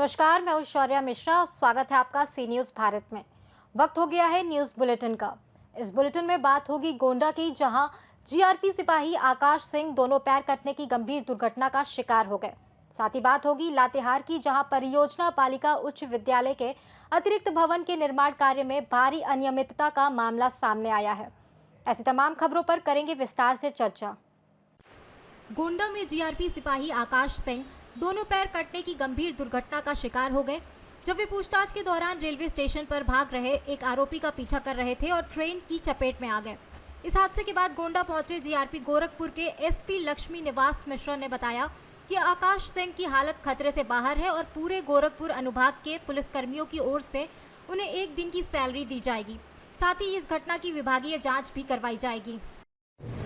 नमस्कार, मैं हूं शौर्या मिश्रा और स्वागत है आपका सी न्यूज़ भारत में। वक्त हो गया है न्यूज़ बुलेटिन का। इस बुलेटिन में बात होगी गोंडा की, जहां जीआरपी सिपाही आकाश सिंह दोनों पैर कटने की गंभीर दुर्घटना का शिकार हो गए। साथ ही बात होगी लातेहार की, जहां परियोजना बालिका उच्च विद्यालय के अतिरिक्त भवन के निर्माण कार्य में भारी अनियमितता का मामला सामने आया है। ऐसी तमाम खबरों पर करेंगे विस्तार से चर्चा। गोंडा में जीआरपी सिपाही आकाश सिंह दोनों पैर कटने की गंभीर दुर्घटना का शिकार हो गए, जब वे पूछताछ के दौरान रेलवे स्टेशन पर भाग रहे एक आरोपी का पीछा कर रहे थे और ट्रेन की चपेट में आ गए। इस हादसे के बाद गोंडा पहुंचे जीआरपी गोरखपुर के एसपी लक्ष्मी निवास मिश्रा ने बताया कि आकाश सिंह की हालत खतरे से बाहर है और पूरे गोरखपुर अनुभाग के पुलिसकर्मियों की ओर से उन्हें 1 दिन की सैलरी दी जाएगी। साथ ही इस घटना की विभागीय जाँच भी करवाई जाएगी।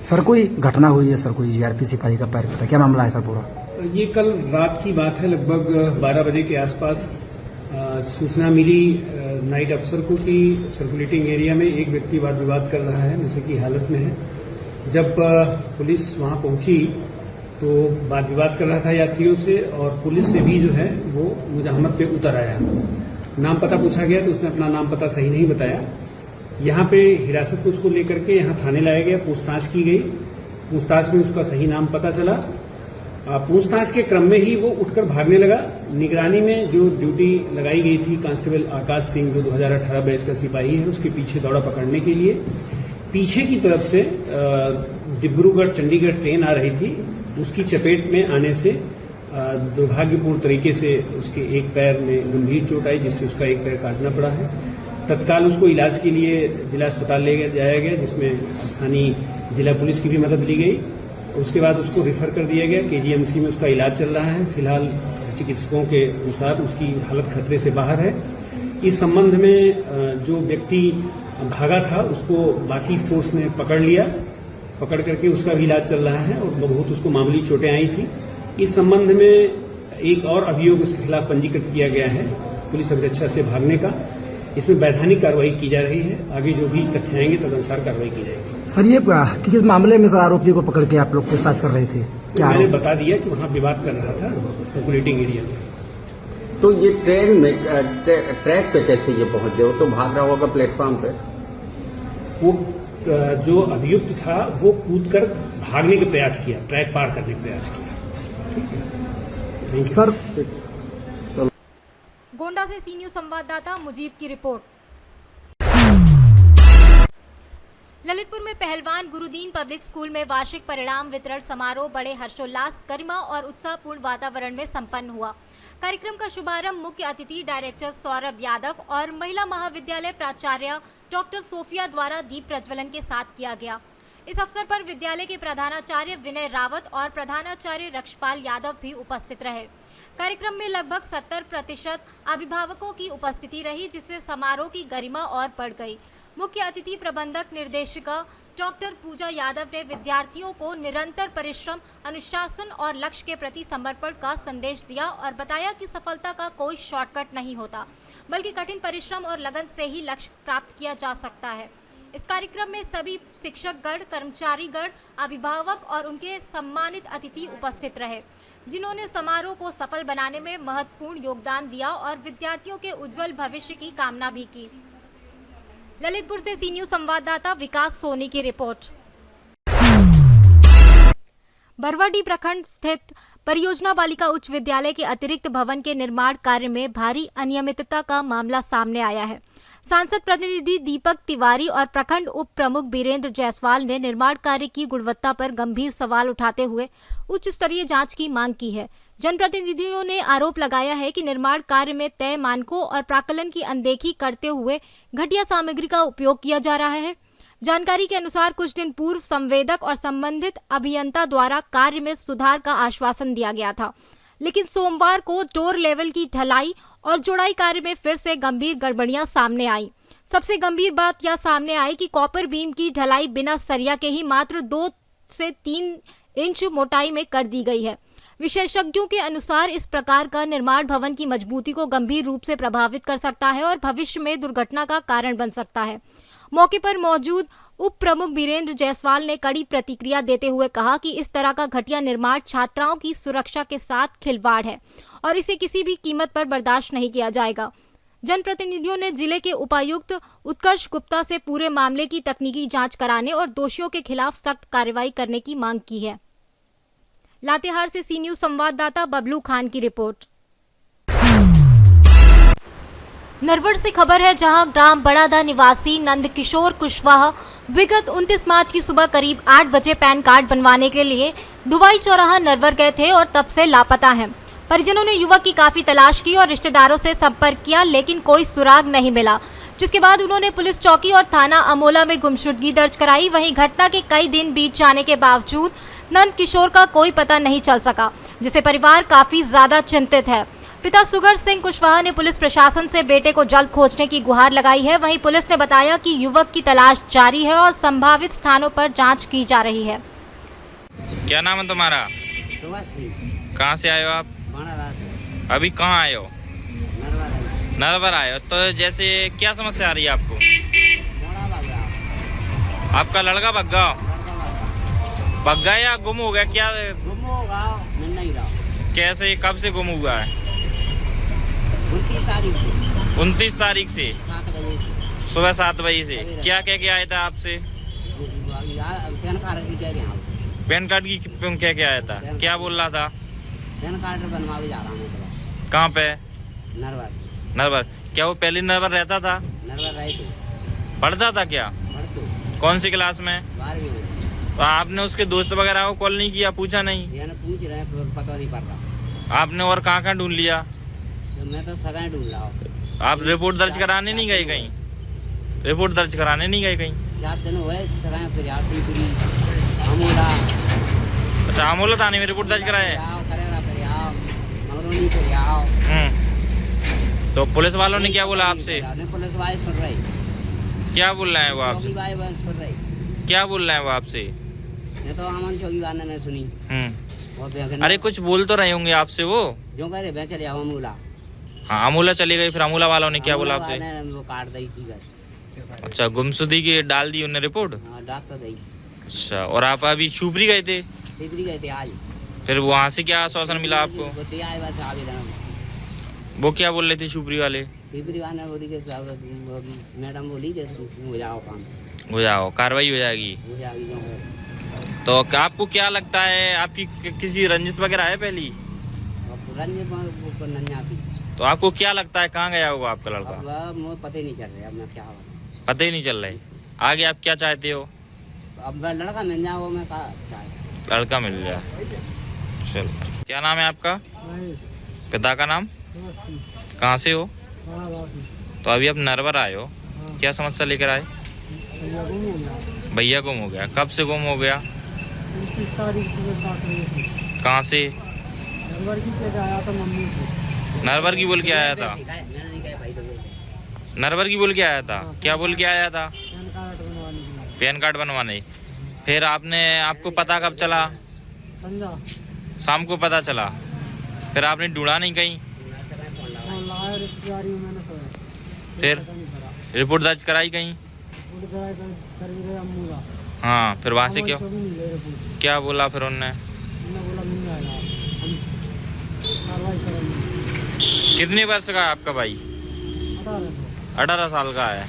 सर, कोई घटना हुई है सर? कोई जीआरपी सिपाही का पैर कटा, क्या मामला है सर पूरा? ये कल रात की बात है, लगभग 12 बजे के आसपास सूचना मिली नाइट अफसर को कि सर्कुलेटिंग एरिया में एक व्यक्ति वाद विवाद कर रहा है, नशे की हालत में है। जब पुलिस वहां पहुंची तो वाद विवाद कर रहा था यात्रियों से, और पुलिस से भी जो है वो मुजाहमत पे उतर आया। नाम पता पूछा गया तो उसने अपना नाम पता सही नहीं बताया। यहाँ पे हिरासत में उसको लेकर के यहाँ थाने लाया गया, पूछताछ की गई। पूछताछ में उसका सही नाम पता चला। पूछताछ के क्रम में ही वो उठकर भागने लगा। निगरानी में जो ड्यूटी लगाई गई थी कांस्टेबल आकाश सिंह, जो 2018 बैच का सिपाही है, उसके पीछे दौड़ा पकड़ने के लिए। पीछे की तरफ से डिब्रूगढ़ चंडीगढ़ ट्रेन आ रही थी, उसकी चपेट में आने से दुर्भाग्यपूर्ण तरीके से उसके एक पैर में गंभीर चोट आई, जिससे उसका एक पैर काटना पड़ा है। तत्काल उसको इलाज के लिए जिला अस्पताल ले जाया गया, जिसमें स्थानीय जिला पुलिस की भी मदद ली गई। उसके बाद उसको रिफर कर दिया गया, केजीएमसी में उसका इलाज चल रहा है। फिलहाल चिकित्सकों के अनुसार उसकी हालत खतरे से बाहर है। इस संबंध में जो व्यक्ति भागा था उसको बाकी फोर्स ने पकड़ लिया, पकड़ करके उसका भी इलाज चल रहा है और बहुत उसको मामूली चोटें आई थी। इस संबंध में एक और अभियोग उसके खिलाफ पंजीकृत किया गया है पुलिस अभिरक्षा से भागने का। इसमें वैधानिक कार्रवाई की जा रही है। आगे जो भी तथ्य आएंगे तदनुसार कार्रवाई की जाएगी। सर, ये किस मामले में सर आरोपी को पकड़ के आप लोग पूछताछ कर रहे थे? क्या मैंने बता दिया कि वहाँ विवाद कर रहा था सर्कुलेटिंग एरिया में। तो ये ट्रेन में ट्रैक पे कैसे ये पहुंच गए? वो तो भाग रहा होगा प्लेटफॉर्म पे। वो जो अभियुक्त था वो कूदकर भागने का प्रयास किया, ट्रैक पार करने का प्रयास किया। ठीक है सर। गोंडा से सी न्यूज़ संवाददाता मुजीब की रिपोर्ट। ललितपुर में पहलवान गुरुदीन पब्लिक स्कूल में वार्षिक परिणाम वितरण समारोह बड़े हर्षोल्लास, गरिमा और उत्साहपूर्ण वातावरण में संपन्न हुआ। कार्यक्रम का शुभारंभ मुख्य अतिथि डायरेक्टर सौरभ यादव और महिला महाविद्यालय प्राचार्य डॉक्टर सोफिया द्वारा दीप प्रज्वलन के साथ किया गया। इस अवसर पर विद्यालय के प्रधानाचार्य विनय रावत और प्रधानाचार्य रक्षपाल यादव भी उपस्थित रहे। कार्यक्रम में लगभग 70% अभिभावकों की उपस्थिति रही, जिससे समारोह की गरिमा और बढ़ गई। मुख्य अतिथि प्रबंधक निर्देशिका डॉक्टर पूजा यादव ने विद्यार्थियों को निरंतर परिश्रम, अनुशासन और लक्ष्य के प्रति समर्पण का संदेश दिया और बताया कि सफलता का कोई शॉर्टकट नहीं होता, बल्कि कठिन परिश्रम और लगन से ही लक्ष्य प्राप्त किया जा सकता है। इस कार्यक्रम में सभी शिक्षकगण, कर्मचारीगण, अभिभावक और उनके सम्मानित अतिथि उपस्थित रहे, जिन्होंने समारोह को सफल बनाने में महत्वपूर्ण योगदान दिया और विद्यार्थियों के उज्जवल भविष्य की कामना भी की। ललितपुर से सी न्यूज़ संवाददाता विकास सोनी की रिपोर्ट। बरवाडीह प्रखंड स्थित परियोजना बालिका उच्च विद्यालय के अतिरिक्त भवन के निर्माण कार्य में भारी अनियमितता का मामला सामने आया है। सांसद प्रतिनिधि दीपक तिवारी और प्रखंड उप प्रमुख बीरेंद्र जायसवाल ने निर्माण कार्य की गुणवत्ता पर गंभीर सवाल उठाते हुए उच्च स्तरीय जांच की मांग की है। जनप्रतिनिधियों ने आरोप लगाया है कि निर्माण कार्य में तय मानकों और प्राक्कलन की अनदेखी करते हुए घटिया सामग्री का उपयोग किया जा रहा है। जानकारी के अनुसार कुछ दिन पूर्व संवेदक और संबंधित अभियंता द्वारा कार्य में सुधार का आश्वासन दिया गया था, लेकिन सोमवार को डोर लेवल की ढलाई और जोड़ाई कार्य में फिर से गंभीर गड़बड़ियां सामने आई। सबसे गंभीर बात यह सामने आई कि कॉपर बीम की ढलाई बिना सरिया के ही मात्र 2 से 3 इंच मोटाई में कर दी गई है। विशेषज्ञों के अनुसार इस प्रकार का निर्माण भवन की मजबूती को गंभीर रूप से प्रभावित कर सकता है और भविष्य में दुर्घटना का कारण बन सकता है। मौके पर मौजूद उप प्रमुख बीरेंद्र जायसवाल ने कड़ी प्रतिक्रिया देते हुए कहा कि इस तरह का घटिया निर्माण छात्राओं की सुरक्षा के साथ खिलवाड़ है और इसे किसी भी कीमत पर बर्दाश्त नहीं किया जाएगा। जनप्रतिनिधियों ने जिले के उपायुक्त उत्कर्ष गुप्ता से पूरे मामले की तकनीकी जांच कराने और दोषियों के खिलाफ सख्त कार्रवाई करने की मांग की है। लातेहार से सी न्यूज संवाददाता बबलू खान की रिपोर्ट। नरवर से खबर है, जहां ग्राम बड़ादा निवासी नंद किशोर कुशवाहा विगत 29 मार्च की सुबह करीब 8 बजे पैन कार्ड बनवाने के लिए दुवाई चौराहा नरवर गए थे और तब से लापता हैं। परिजनों ने युवक की काफी तलाश की और रिश्तेदारों से संपर्क किया, लेकिन कोई सुराग नहीं मिला, जिसके बाद उन्होंने पुलिस चौकी और थाना अमोला में गुमशुदगी दर्ज कराई। वहीं घटना के कई दिन बीत जाने के बावजूद नंद किशोर का कोई पता नहीं चल सका, जिससे परिवार काफी ज्यादा चिंतित है। पिता सुगर सिंह कुशवाहा ने पुलिस प्रशासन से बेटे को जल्द खोजने की गुहार लगाई है। वहीं पुलिस ने बताया कि युवक की तलाश जारी है और संभावित स्थानों पर जांच की जा रही है। क्या नाम है तुम्हारा? कहाँ से आए हो आप? अभी कहाँ आए हो? नरवर आए हो। तो जैसे क्या समस्या आ रही है आपको? आपका लड़का भग गया या गुम हो गया? क्या गुम होगा, मिल नहीं रहा। कैसे, कब से गुम हुआ है? 29 तारीख से। 29 तारीख से 7 बजे से सुबह 7 बजे से। क्या कह के आया था आपसे? पैन कार्ड की कह गया। पैन कार्ड की कह के आया था? क्या बोल रहा था? पैन कार्ड बनवावे जा रहा हूँ। कहाँ पे? नरवर। क्या वो पहले नरवर रहता था? नरवर रहे थे। पढ़ता था क्या? पढ़ तो कौन सी क्लास में? 12वीं में। तो आपने उसके दोस्त वगैरह को कॉल नहीं किया, पूछा नहीं? पूछ रहे हैं, पता नहीं पड़ रहा। आपने और कहाँ ढूंढ लिया? तो मैं तो सगाई ढूंढ रहा हूँ। आप रिपोर्ट दर्ज कराने नहीं गए कहीं? रिपोर्ट दर्ज कराने नहीं गए कहीं? 4 दिन हुए सगाई, फिर यासमीपुरी, अमोला। अच्छा, अमोला थाने में रिपोर्ट दर्ज कराए? मंगरौनी फिर आओ। तो पुलिस वालों ने क्या बोला आपसे? पुलिस वाले सुन रही। क्या बोल रहे हैं वो आपसे? चौकी वाले सुन रही। क्या बोल रहे हैं वो आपसे? मैं तो अमन चौकी वाले ने सुनी। अरे कुछ बोल तो रहे होंगे आपसे वो? जो कह रहे चले आओ अमूला। हाँ, अमूला चली गई, फिर अमूला वालों ने क्या बोला आपसे? वो काट दी थी बस। अच्छा, गुमशुदगी की डाल दी उन्हें रिपोर्ट? हाँ, डाक तो दी। अच्छा, और आप अभी छुपरी गए थे? सीधरी गए थे आज। फिर वहाँ से क्या आश्वासन मिला आपको? वो दिया है बस आवेदन। वो क्या बोल रहे थे छुपरी वाले? सीधरी वाले बोली के मैडम बोली के हो जाओ काम, हो जाओ, कार्रवाई हो जाएगी। हो जाएगी जो है। तो आपको क्या लगता है, आपकी किसी रंजिश वगैरह है पहली? रंजिश नन्या थी। तो आपको क्या लगता है कहाँ गया होगा आपका लड़का? अब मुझे पता ही नहीं चल रहा, अब मैं क्या होगा पता ही नहीं चल रहा है। आगे आप क्या चाहते हो? अब लड़का मिल जाओ, मैं कहा लड़का मिल जाए। चलो, क्या नाम है आपका? पिता का नाम? कहाँ से हो? तो अभी आप नरवर आए हो, क्या समस्या लेकर आए? भैया गुम हो गया। कब से गुम हो गया? 29 तारीख सुबह 7 बजे से। कहाँ से? नरवर की लेके आया था मम्मी से। नरवर की बोल के आया था? नरवर की बोल के आया था? क्या बोल के आया था? पैन कार्ड बनवाने के लिए। पैन कार्ड बनवाने। फिर आपको पता कब चला? संजा शाम को पता चला। फिर आपने ढूंढा नहीं कहीं? लाया रिश्तेदारी में, मैंने सोया। फिर रिपोर्ट दर्ज कराई कहीं? अमूला। हाँ, फिर वहाँ से क्या रिपोर्ट क्या बोला फिर उनने? बोला मिल जाएगा, हम कार्रवाई करेंगे। कितने वर्ष का है आपका भाई? 18 साल का है।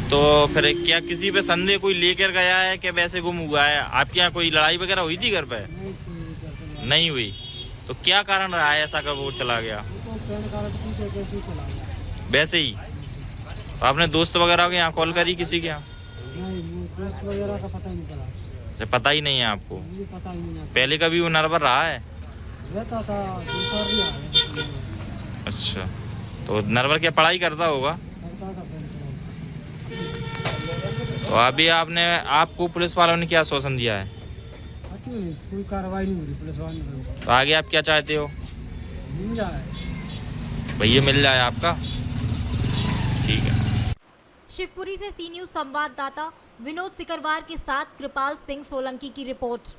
तो फिर क्या किसी पे संदेह कोई लेकर गया है कि वैसे गुम हुआ है? आपके यहाँ कोई लड़ाई वगैरह हुई थी घर पे? नहीं हुई। तो क्या कारण रहा है ऐसा कर वो चला गया? वैसे ही? तो आपने दोस्त वगैरह के यहाँ कॉल करी किसी के यहाँ? दोस्त वगैरह का पता ही नहीं चला। पता ही नहीं है आपको? पता ही नहीं। पहले कभी वो नरवर रहा है? रहता था, दूसरा भी आया। अच्छा, तो नरवर क्या पढ़ाई करता होगा? तो अभी आपको पुलिस वालों ने क्या आश्वासन दिया है? कोई कार्रवाई नहीं हो रही पुलिस वालों ने। तो आगे आप क्या चाहते हो? मिल जाए भैया, मिल जाए आपका। ठीक है। शिवपुरी से सी न्यूज संवाददाता विनोद सिकरवार के साथ कृपाल सिंह सोलंकी की रिपोर्ट।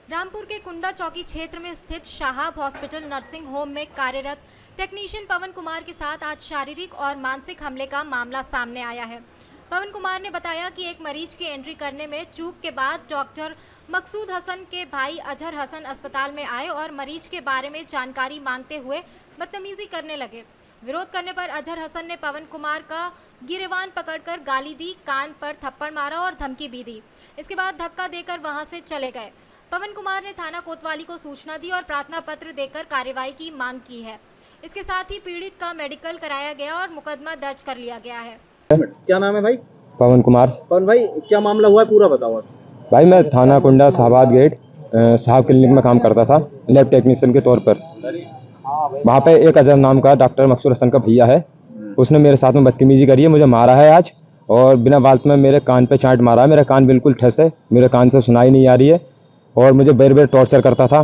रामपुर के कुंडा चौकी क्षेत्र में स्थित शाहाब हॉस्पिटल नर्सिंग होम में कार्यरत टेक्नीशियन पवन कुमार के साथ आज शारीरिक और मानसिक हमले का मामला सामने आया है। पवन कुमार ने बताया कि एक मरीज की एंट्री करने में चूक के बाद डॉक्टर मकसूद हसन के भाई अजहर हसन अस्पताल में आए और मरीज के बारे में जानकारी मांगते हुए बदतमीजी करने लगे। विरोध करने पर अजहर हसन ने पवन कुमार का गिरेबान पकड़कर गाली दी, कान पर थप्पड़ मारा और धमकी भी दी। इसके बाद धक्का देकर वहां से चले गए। पवन कुमार ने थाना कोतवाली को सूचना दी और प्रार्थना पत्र देकर कार्रवाई की मांग की है। इसके साथ ही पीड़ित का मेडिकल कराया गया और मुकदमा दर्ज कर लिया गया है। क्या नाम है भाई? पवन कुमार। पवन भाई, क्या मामला हुआ है पूरा बताओ आप। भाई मैं थाना कुंडा शाहबाद गेट साहब क्लिनिक में काम करता था लैब टेक्नीशियन के तौर पर। वहाँ पे एक अजहर नाम का डॉक्टर मकसूद हसन का भैया है, उसने मेरे साथ में बदतमीजी करी है, मुझे मारा है आज और बिना बात में मेरे कान पे चांट मारा है। मेरा कान बिल्कुल ठस है, मेरे कान से सुनाई नहीं आ रही है और मुझे बेर बेर टॉर्चर करता था।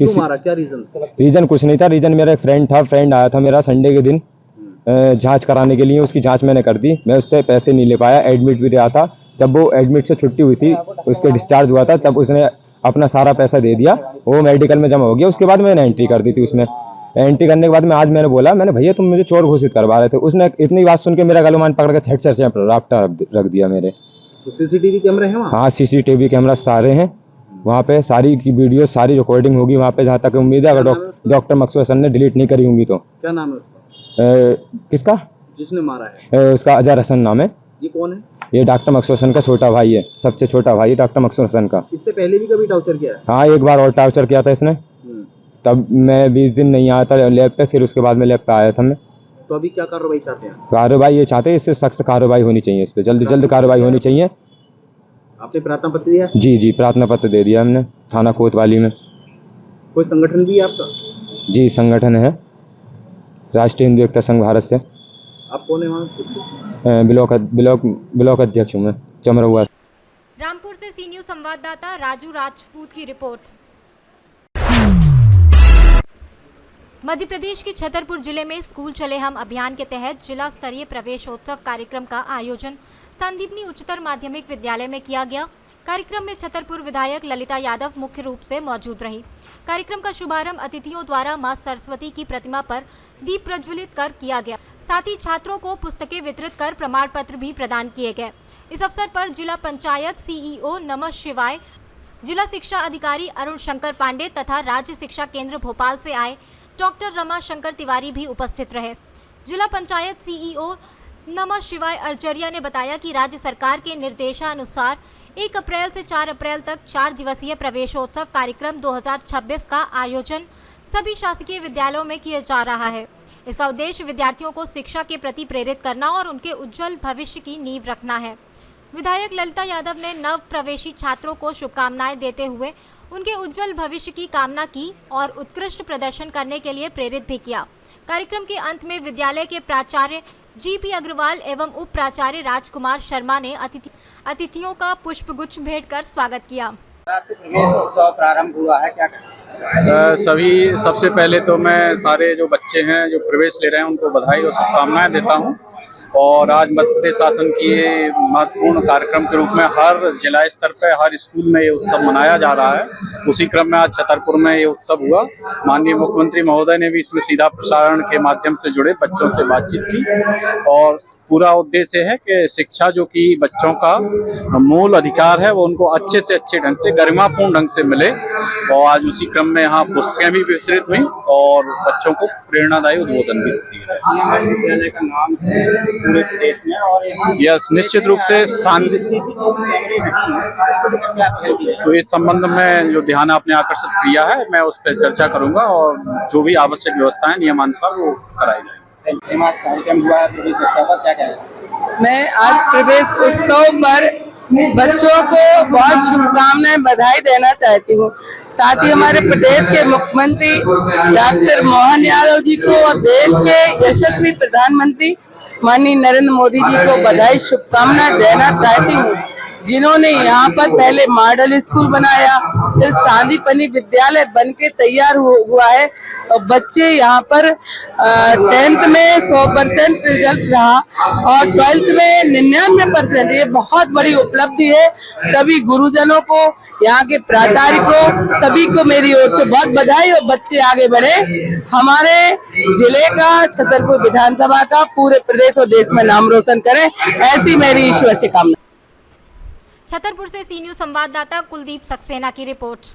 क्यों मारा? क्या रीजन? रीजन कुछ नहीं था। रीजन मेरा एक फ्रेंड आया था मेरा संडे के दिन जांच कराने के लिए। उसकी जांच मैंने कर दी, मैं उससे पैसे नहीं ले पाया। एडमिट भी रहा था, जब वो एडमिट से छुट्टी हुई थी, उसके डिस्चार्ज हुआ था, तब उसने अपना सारा पैसा दे दिया, वो मेडिकल में जमा हो गया। उसके बाद मैंने एंट्री कर दी थी उसमें। एंट्री करने के बाद मैं आज मैंने बोला, मैंने भैया तुम मुझे चोर घोषित करवा रहे थे। उसने इतनी बात सुन के मेरा गलमान पकड़ के थेट से राफ्टा रख दिया मेरे। तो सीसीटीवी कैमरे हैं वहाँ? हाँ, सीसीटीवी कैमरा सारे हैं वहाँ पे, सारी की वीडियो सारी रिकॉर्डिंग होगी वहाँ पे, जहाँ तक उम्मीद है। अगर डॉक्टर मकसूद हसन ने डिलीट नहीं करी होंगी तो। क्या नाम है उसका? किसका? जिसने मारा है? उसका अजहर हसन नाम है। ये कौन है? ये डॉक्टर मकसूद हसन का छोटा भाई है, सबसे छोटा भाई डॉक्टर मकसूद हसन का। इससे पहले भी कभी टॉर्चर किया है? हाँ, एक बार और टॉर्चर किया था इसने, तब मैं 20 दिन नहीं आया था लैब पे, फिर उसके बाद में लैब पे आया था मैं। तो अभी क्या कार्रवाई चाहते हैं? कार्रवाई ये चाहते हैं, इससे सख्त कार्रवाई होनी चाहिए, इस पर जल्द जल्द कार्रवाई होनी चाहिए। आपने प्रार्थना पत्र दिया? जी, प्रार्थना पत्र दे दिया हमने थाना कोतवाली में। कोई संगठन भी है आपका? जी, संगठन है, राष्ट्रीय हिंदू एकता संघ भारत से। आप कौन है वहाँ? ब्लॉक अध्यक्ष हूँ मैं, चमरहुआ। रामपुर से सी न्यूज़ संवाददाता राजू राजपूत की रिपोर्ट। मध्य प्रदेश के छतरपुर जिले में स्कूल चले हम अभियान के तहत जिला स्तरीय प्रवेशोत्सव कार्यक्रम का आयोजन संदीपनी उच्चतर माध्यमिक विद्यालय में किया गया। कार्यक्रम में छतरपुर विधायक ललिता यादव मुख्य रूप से मौजूद रही। कार्यक्रम का शुभारंभ अतिथियों द्वारा मां सरस्वती की प्रतिमा पर दीप प्रज्वलित कर किया गया। साथ ही छात्रों को पुस्तकें वितरित कर प्रमाण पत्र भी प्रदान किए गए। इस अवसर पर जिला पंचायत सीईओ नमः शिवाय, जिला शिक्षा अधिकारी अरुण शंकर पांडे तथा राज्य शिक्षा केंद्र भोपाल से आए डॉक्टर रमा शंकर तिवारी भी उपस्थित रहे। जिला पंचायत सीईओ नमः शिवाय अर्जरिया ने बताया कि राज्य सरकार के निर्देशानुसार 1 अप्रैल से 4 अप्रैल तक 4 दिवसीय प्रवेशोत्सव कार्यक्रम 2026 का आयोजन सभी शासकीय विद्यालयों में किया जा रहा है। इसका उद्देश्य विद्यार्थियों को शिक्षा के प्रति प्रेरित करना और उनके उज्जवल भविष्य की नींव रखना है। विधायक ललिता यादव ने नव प्रवेशी छात्रों को शुभकामनाएं देते हुए उनके उज्जवल भविष्य की कामना की और उत्कृष्ट प्रदर्शन करने के लिए प्रेरित भी किया। कार्यक्रम के अंत में विद्यालय के प्राचार्य जीपी अग्रवाल एवं उप प्राचार्य राजकुमार शर्मा ने अतिथियों का पुष्पगुच्छ भेंट कर स्वागत किया। प्रवेशोत्सव प्रारंभ हुआ है, क्या सबसे पहले तो मैं सारे जो बच्चे हैं जो प्रवेश ले रहे हैं उनको बधाई और शुभकामनाएं देता हूं। और आज मध्य प्रदेश शासन की ये महत्वपूर्ण कार्यक्रम के रूप में हर जिला स्तर पर हर स्कूल में ये उत्सव मनाया जा रहा है। उसी क्रम में आज छतरपुर में ये उत्सव हुआ। माननीय मुख्यमंत्री महोदय ने भी इसमें सीधा प्रसारण के माध्यम से जुड़े बच्चों से बातचीत की और पूरा उद्देश्य है कि शिक्षा जो कि बच्चों का मूल अधिकार है वो उनको अच्छे से अच्छे ढंग से गरिमापूर्ण ढंग से मिले। और आज उसी क्रम में यहाँ पुस्तकें भी वितरित हुई और बच्चों को प्रेरणादायी उद्बोधन भी दिया। विद्यालय का नाम है पूरे प्रदेश में और यस, निश्चित रूप से तो इस संबंध में जो ध्यान आपने आकर्षित किया है मैं उस पर चर्चा करूंगा और जो भी आवश्यक व्यवस्थाएं नियमानुसार वो कराई जाए। कार्यक्रम हुआ प्रवेश उत्सव पर, क्या कहेंगे? मैं आज प्रवेश उत्सव पर बच्चों को बहुत शुभकामनाएं बधाई देना चाहती हूँ। साथ ही हमारे प्रदेश के मुख्यमंत्री डॉक्टर मोहन यादव जी को और देश के यशस्वी प्रधानमंत्री माननीय नरेंद्र मोदी जी को बधाई शुभकामनाएं देना चाहती हूँ। जिन्होंने यहाँ पर पहले मॉडल स्कूल बनाया, फिर सांदीपनि विद्यालय बन के तैयार हुआ है। और बच्चे यहाँ पर 10th में 100% रिजल्ट रहा और 12th में 99%। ये बहुत बड़ी उपलब्धि है। सभी गुरुजनों को, यहाँ के प्राचार्य को, सभी को मेरी ओर से बहुत बधाई और बच्चे आगे बढ़े, हमारे जिले का, छतरपुर विधानसभा का, पूरे प्रदेश और देश में नाम रोशन करें, ऐसी मेरी ईश्वर से कामना। छतरपुर से सी न्यूज़ संवाददाता कुलदीप सक्सेना की रिपोर्ट।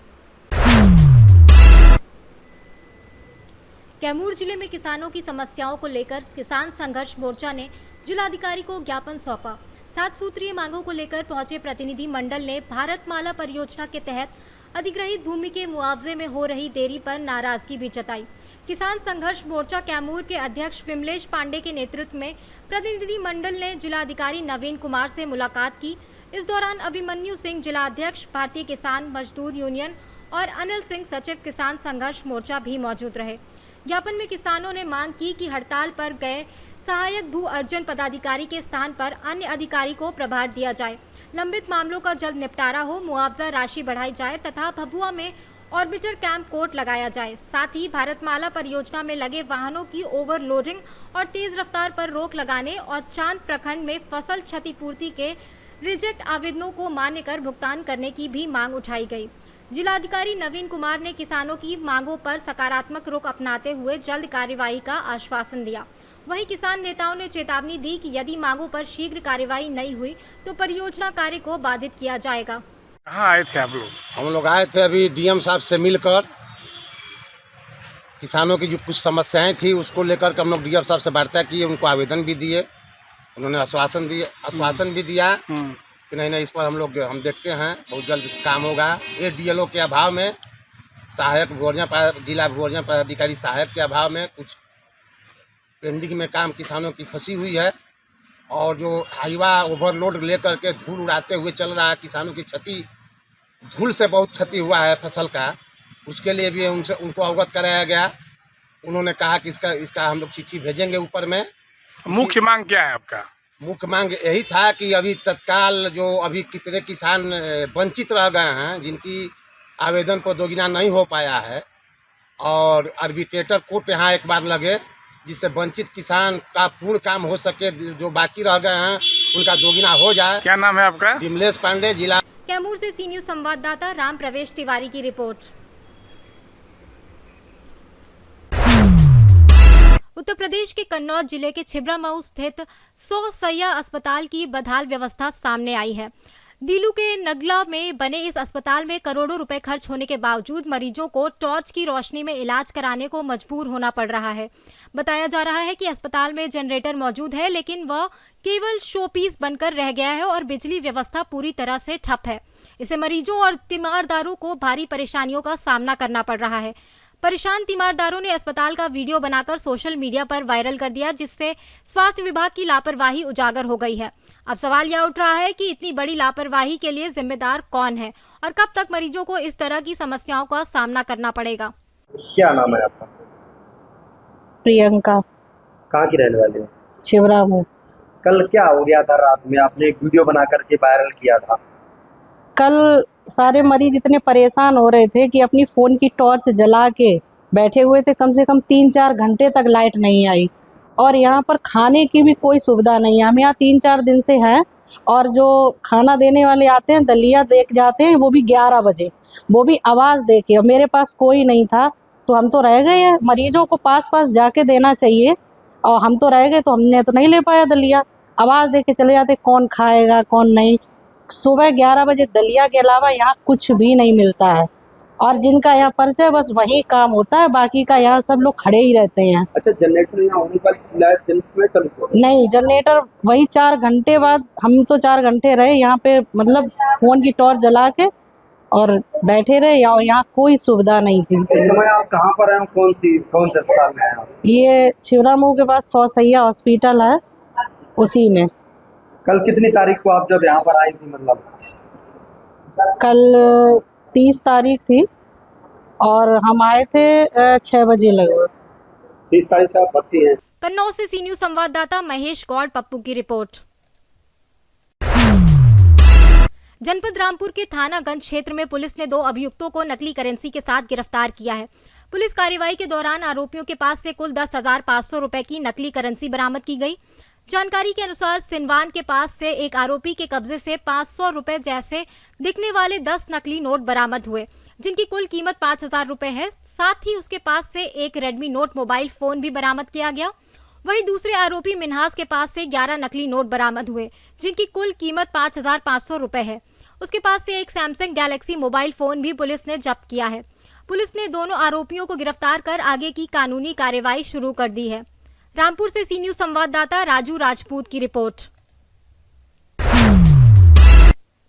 कैमूर जिले में किसानों की समस्याओं को लेकर किसान संघर्ष मोर्चा ने जिलाधिकारी को ज्ञापन सौंपा। 7 सूत्रीय मांगों को लेकर पहुंचे प्रतिनिधि मंडल ने भारतमाला परियोजना के तहत अधिग्रहित भूमि के मुआवजे में हो रही देरी पर नाराजगी भी जताई। किसान संघर्ष मोर्चा कैमूर के अध्यक्ष विमलेश पांडे के नेतृत्व में प्रतिनिधि मंडल ने जिलाधिकारी नवीन कुमार से मुलाकात की। इस दौरान अभिमन्यु सिंह जिलाध्यक्ष भारतीय किसान मजदूर यूनियन और अनिल सिंह सचिव किसान संघर्ष मोर्चा भी मौजूद रहे। ज्ञापन में किसानों ने मांग की कि हड़ताल पर गए सहायक भू अर्जन पदाधिकारी के स्थान पर अन्य अधिकारी को प्रभार दिया जाए, लंबित मामलों का जल्द निपटारा हो, मुआवजा राशि बढ़ाई जाए तथा भभुआ में ऑर्बिटर कैंप कोर्ट लगाया जाए। साथ ही भारतमाला परियोजना में लगे वाहनों की ओवरलोडिंग और तेज रफ्तार पर रोक लगाने और चांद प्रखंड में फसल क्षतिपूर्ति के रिजेक्ट आवेदनों को मान्य कर भुगतान करने की भी मांग उठाई गई। जिलाधिकारी नवीन कुमार ने किसानों की मांगों पर सकारात्मक रुख अपनाते हुए जल्द कार्यवाही का आश्वासन दिया। वहीं किसान नेताओं ने चेतावनी दी कि यदि मांगों पर शीघ्र कार्यवाही नहीं हुई तो परियोजना कार्य को बाधित किया जाएगा। कहाँ आए थे आप लोग? हम लोग आए थे अभी डीएम साहब से मिलकर, किसानों की जो कुछ समस्याएं थी उसको लेकर के हम लोग डीएम साहब से वार्ता किए, उनको आवेदन भी दिए, उन्होंने आश्वासन भी दिया कि नहीं इस पर हम देखते हैं, बहुत जल्द काम होगा। ये डीएलओ के अभाव में, सहायक जिला भूअर्जन पदाधिकारी सहायक के अभाव में कुछ पेंडिंग में काम किसानों की फंसी हुई है और जो हाईवा ओवरलोड लेकर के धूल उड़ाते हुए चल रहा है, किसानों की क्षति, धूल से बहुत क्षति हुआ है फसल का, उसके लिए भी उनको अवगत कराया गया। उन्होंने कहा कि इसका हम लोग चिट्ठी भेजेंगे ऊपर में। मुख्य मांग क्या है आपका? मुख्य मांग यही था कि अभी तत्काल जो अभी कितने किसान वंचित रह गए हैं, जिनकी आवेदन को दोगुना नहीं हो पाया है, और आर्बिट्रेटर कोर्ट यहाँ एक बार लगे जिससे वंचित किसान का पूर्ण काम हो सके, जो बाकी रह गए हैं उनका दोगुना हो जाए। क्या नाम है आपका? विमलेश पांडे, जिला कैमूर से सी न्यूज़ संवाददाता राम प्रवेश तिवारी की रिपोर्ट। उत्तर प्रदेश के कन्नौज जिले के छिबरामऊ स्थित 100 सैया अस्पताल की बदहाल व्यवस्था सामने आई है। दीलू के नगला में बने इस अस्पताल में करोड़ों रुपए खर्च होने के बावजूद मरीजों को टॉर्च की रोशनी में इलाज कराने को मजबूर होना पड़ रहा है। बताया जा रहा है कि अस्पताल में जनरेटर मौजूद है, लेकिन वह केवल शोपीस बनकर रह गया है और बिजली व्यवस्था पूरी तरह से ठप है। इससे मरीजों और तीमारदारों को भारी परेशानियों का सामना करना पड़ रहा है। परेशान तीमारदारों ने अस्पताल का वीडियो बनाकर सोशल मीडिया पर वायरल कर दिया, जिससे स्वास्थ्य विभाग की लापरवाही उजागर हो गई है। अब सवाल यह उठ रहा है कि इतनी बड़ी लापरवाही के लिए जिम्मेदार कौन है और कब तक मरीजों को इस तरह की समस्याओं का सामना करना पड़ेगा। क्या नाम है आपका? प्रियंका। कहाँ की रहने वाली हो? छिबरामऊ। कल क्या हो गया था? रात में आपने एक वीडियो बना करके वायरल किया था। कल सारे मरीज इतने परेशान हो रहे थे कि अपनी फ़ोन की टॉर्च जला के बैठे हुए थे। कम से कम 3-4 घंटे तक लाइट नहीं आई और यहाँ पर खाने की भी कोई सुविधा नहीं है। हम यहाँ 3-4 दिन से हैं और जो खाना देने वाले आते हैं, दलिया देख जाते हैं, वो भी 11 बजे, वो भी आवाज़ दे के। और मेरे पास कोई नहीं था तो हम तो रह गए हैं। मरीजों को पास जाके देना चाहिए और हम तो रह गए, तो हमने तो नहीं ले पाया दलिया। आवाज़ दे के चले जाते, कौन खाएगा कौन नहीं। सुबह 11 बजे दलिया के अलावा यहाँ कुछ भी नहीं मिलता है और जिनका यहाँ परिचय बस वही काम होता है, बाकी का यहाँ सब लोग खड़े ही रहते हैं। अच्छा, जनरेटर यहाँ होने पर लाइट में चलती? नहीं, जनरेटर वही 4 घंटे बाद, हम तो 4 घंटे रहे यहाँ पे, मतलब फ़ोन की टॉर्च जला के और बैठे रहे। यहाँ कोई सुविधा नहीं थी। इस समय आप कहाँ पर हैं? कौन से अस्पताल में हैं? ये छिबरामऊ के पास 100 सैया हॉस्पिटल है, उसी में। कल कितनी तारीख को आप जब यहाँ पर आई थी? मतलब कल 30 तारीख थी और हम आए थे 6 बजे लगभग। 30 तारीख से आप भर्ती हैं। कन्नौज से सी न्यूज़ संवाददाता महेश गौड़ पप्पू की रिपोर्ट। जनपद रामपुर के थानागंज क्षेत्र में पुलिस ने 2 अभियुक्तों को नकली करेंसी के साथ गिरफ्तार किया है। पुलिस कार्रवाई के दौरान आरोपियों के पास से कुल 10,500 रुपए की नकली करेंसी बरामद की गई। जानकारी के अनुसार सिनवान के पास से एक आरोपी के कब्जे से 500 रुपए जैसे दिखने वाले 10 नकली नोट बरामद हुए, जिनकी कुल कीमत 5,000 रुपए है। साथ ही उसके पास से एक रेडमी नोट मोबाइल फोन भी बरामद किया गया। वहीं दूसरे आरोपी मिन्हास के पास से 11 नकली नोट बरामद हुए, जिनकी कुल कीमत 5,500 रुपए है। उसके पास से एक सैमसंग गैलेक्सी मोबाइल फोन भी पुलिस ने जब्त किया है। पुलिस ने दोनों आरोपियों को गिरफ्तार कर आगे की कानूनी कार्रवाई शुरू कर दी है। रामपुर से सी न्यूज संवाददाता राजू राजपूत की रिपोर्ट।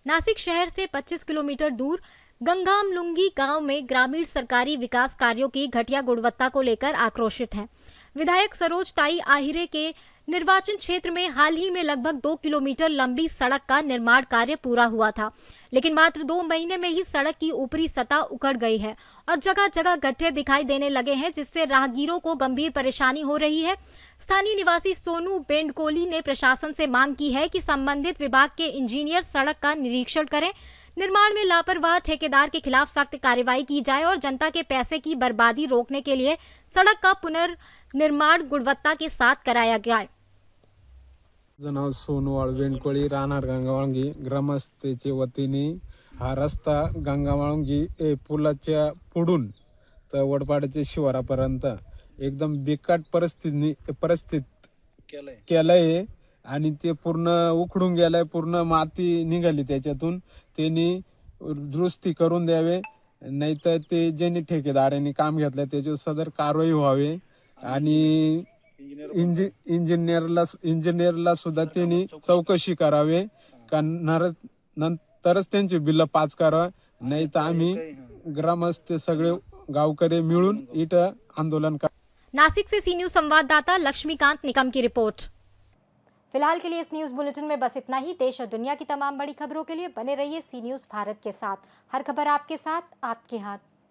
नासिक शहर से 25 किलोमीटर दूर गंगामलुंगी गांव में ग्रामीण सरकारी विकास कार्यों की घटिया गुणवत्ता को लेकर आक्रोशित हैं। विधायक सरोज ताई आहिरे के निर्वाचन क्षेत्र में हाल ही में लगभग 2 किलोमीटर लंबी सड़क का निर्माण कार्य पूरा हुआ था, लेकिन मात्र 2 महीने में ही सड़क की ऊपरी सतह उखड़ गई है और जगह जगह गड्ढे दिखाई देने लगे हैं, जिससे राहगीरों को गंभीर परेशानी हो रही है। स्थानीय निवासी सोनू बेंडकोली ने प्रशासन से मांग की है कि संबंधित विभाग के इंजीनियर सड़क का निरीक्षण करें, निर्माण में लापरवाह ठेकेदार के खिलाफ सख्त कार्रवाई की जाए और जनता के पैसे की बर्बादी रोकने के लिए सड़क का पुनर्निर्माण गुणवत्ता के साथ कराया जाए। नाव सोनवाळ बेंडकोळी राहणार गंगावाळंगी ग्रामस्थेच्या वतीने हा रस्ता गंगावाळंगी पुलाच्या पुढून तर वडपाड्याच्या शिवारापर्यंत एकदम बिकट परिस्थितीत केलंय आणि ते पूर्ण उखडून गेलंय, पूर्ण माती निघाली त्याच्यातून। त्यांनी दुरुस्ती करून द्यावे, नाहीतर ते ज्यांनी ठेकेदारांनी काम घेतलं त्याच्यावर सदर कारवाई व्हावी आणि इंजिनियरला सुद्धा त्यांनी चौकशी करावे, नंतरच त्यांचे बिल पास करावे, नाही तर आम्ही ग्रामस्थ सगळे गावकरी मिळून इथं आंदोलन कर। नासिक से सी न्यूज संवाददाता लक्ष्मीकांत निकम की रिपोर्ट। फिलहाल के लिए इस न्यूज बुलेटिन में बस इतना ही। देश और दुनिया की तमाम बड़ी खबरों के लिए बने रहिए सी न्यूज भारत के साथ। हर खबर आपके साथ, आपके हाथ।